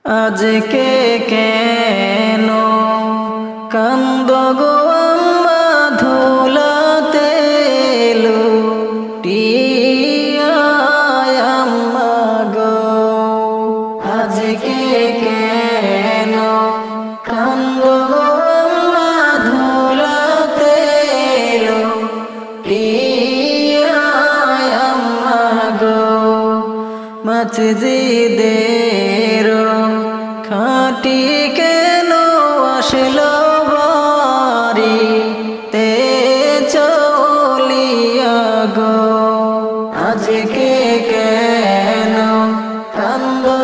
আজকে কেন কান্দো গো আম্মা ধুলাতে লুটিয়া আম্মা গো। আজকে কেন কান্দো গো আম্মা ধুলাতে লুটিয়া আম্মা গো। মসজিদের খাটি কেন আসলো বাড়িতে চলিয়া গো। আজকে কেন কান্দো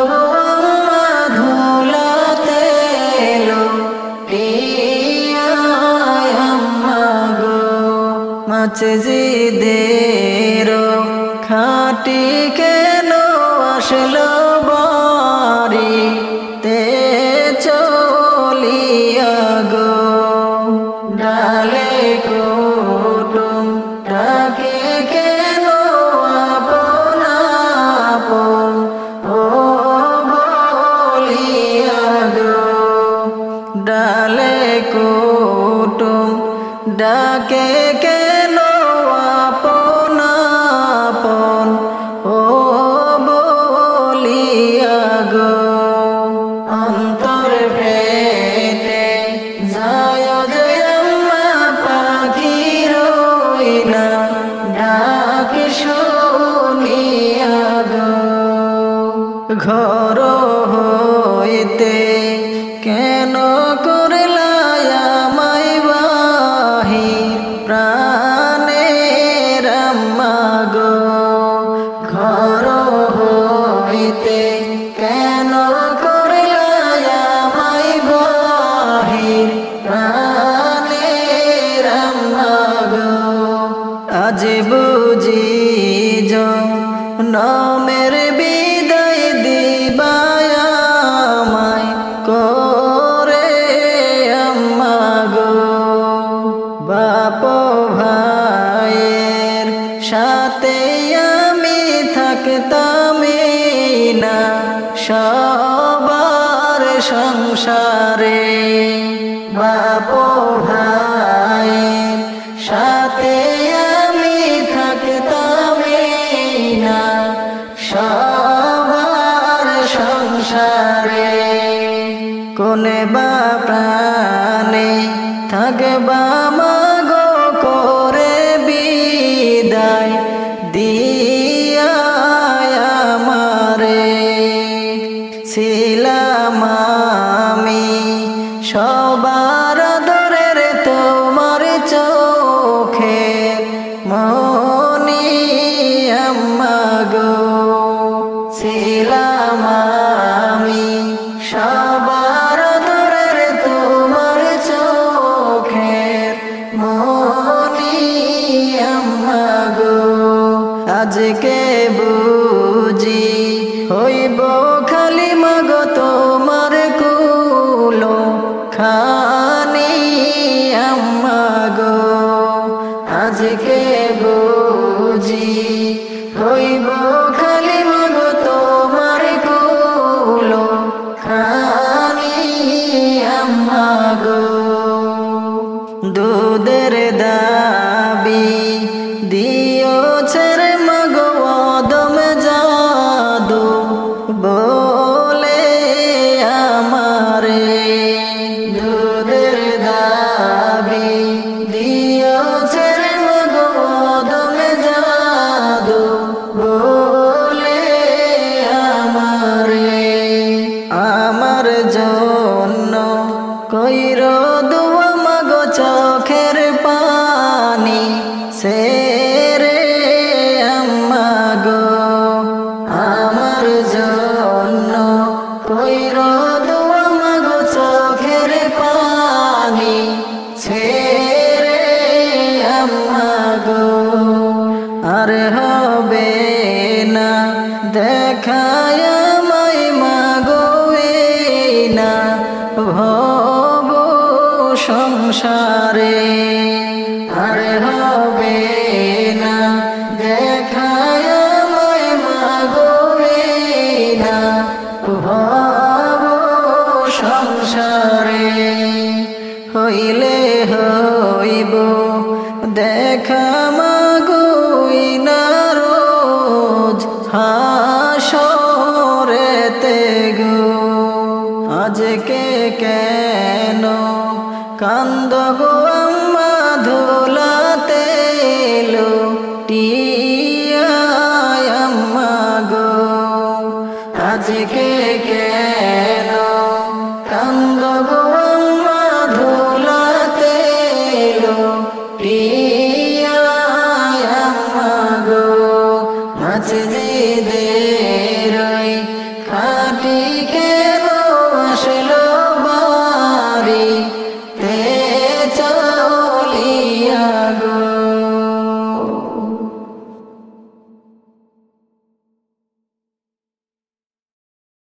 আম্মা ধুলাতে লুটিয়া আম্মা গো। মসজিদের খাটি কেন আসলো বাড়িতে চলিয়া গো। ডালে কুটুম ডাকে কেন আপন আপন ও বলিয়া গো। ডালে কুটুম ডাকে কেন আপন আপন ও বলিয়া গো। অন্তর পেতে যায় যে আম্মা পাখি রইনা ডাক শুনিয়া গো। ঘর হইতে কেন করলা আমায় বাহির প্রাণের আম্মা গো। ঘর হইতে কেন করলা আমায় বাহির প্রাণের আম্মা গো। আজ বুঝি জনমের বিদায় দিবায় আমায় করে আম্মা গো। বাপ ভাইয়ের সাথে আমি থাকতাম না সবার সংসারে। বাপ ভাইয়ের সাথে আমি থাকতাম না সবার সংসারে। কোনে বা প্রাণে থাকবা মাগো করে বিদায় দিয়া আমারে। ছিলাম আমি সবার আদরের তোমার চোখে মনি আম্মা গো। ছিলাম আমি সবার আদরের তোমার চোখের মনি আম্মা গো। আজকে বুঝি হইব খালি মাগো তোমার সংসারে হইলে হইব দেখা মাগুই না রোজ হাসরেতে গো আজকে কেন কান্দ গো আম্মা ধুলাতে লুটিয়া আম্মা গো আজকে কেন কান্দ গো আম্মা ধুলাতে লুটিয়া আম্মা গো মসজিদের ওই খাটি কেন আসলো